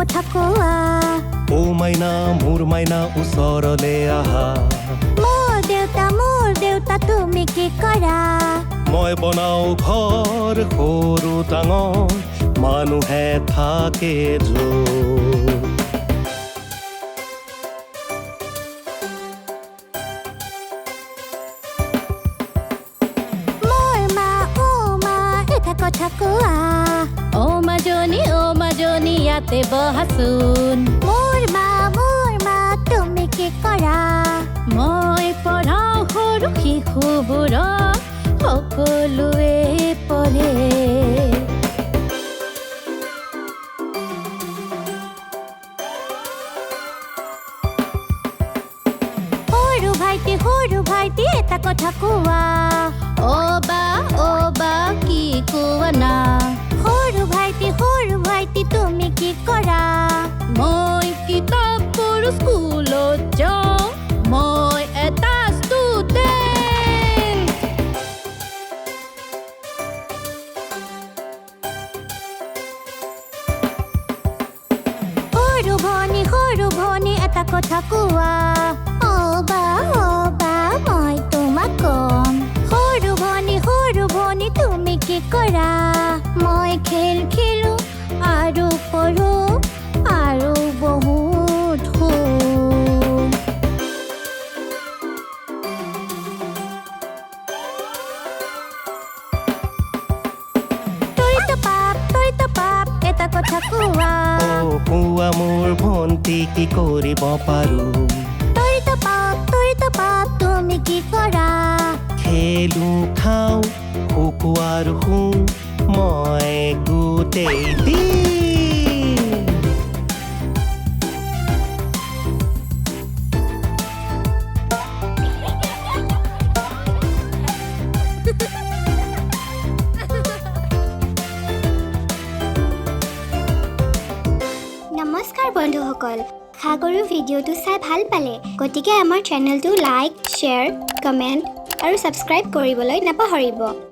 কথা কোৱা ও মাইনা মোৰ মাইনা ওচৰলে আহা মোৰ দেউতা তুমি কি কৰা মই বনাও ঘৰ সৰু ডাঙৰ মানুহে থাকে য'ত কথা কোৱা ও মাজনী ইয়াতে বহাচোন মোৰ মা তুমি কি কৰা মই পঢ়াও সৰু শিশুবোৰক সকলোৱে পঢ়ে সৰু ভাইটি এটা কথা কোৱা অ বা কি কোৱা না সৰু ভাইটি তুমি কি কৰা মই কিতাপ পঢ়ো স্কুলত যাওঁ মই এটা ষ্টুডেণ্ট সৰু ভনী এটা কথা কোৱা অ বা মই তোমাক কম সৰু ভনী তুমি কি কৰা মই খেলো আৰু পঢ়ো আৰু বহুত শুওঁ তৰিত পাপ এটা কথা কোৱা কোৱা মোৰ ভন্টি কি কৰিব পাৰো তৰিত পাপ তুমি কি কৰা খেলো খাওঁ শুকুৱাৰ শু মই গোটেই দিন নমস্কাৰ বন্ধুসকল সাগৰৰ ভিডিঅ'টো চাই ভাল পালে গতিকে আমাৰ চেনেলটো লাইক শ্বেয়াৰ কমেণ্ট আৰু ছাবস্ক্ৰাইব কৰিবলৈ নাপাহৰিব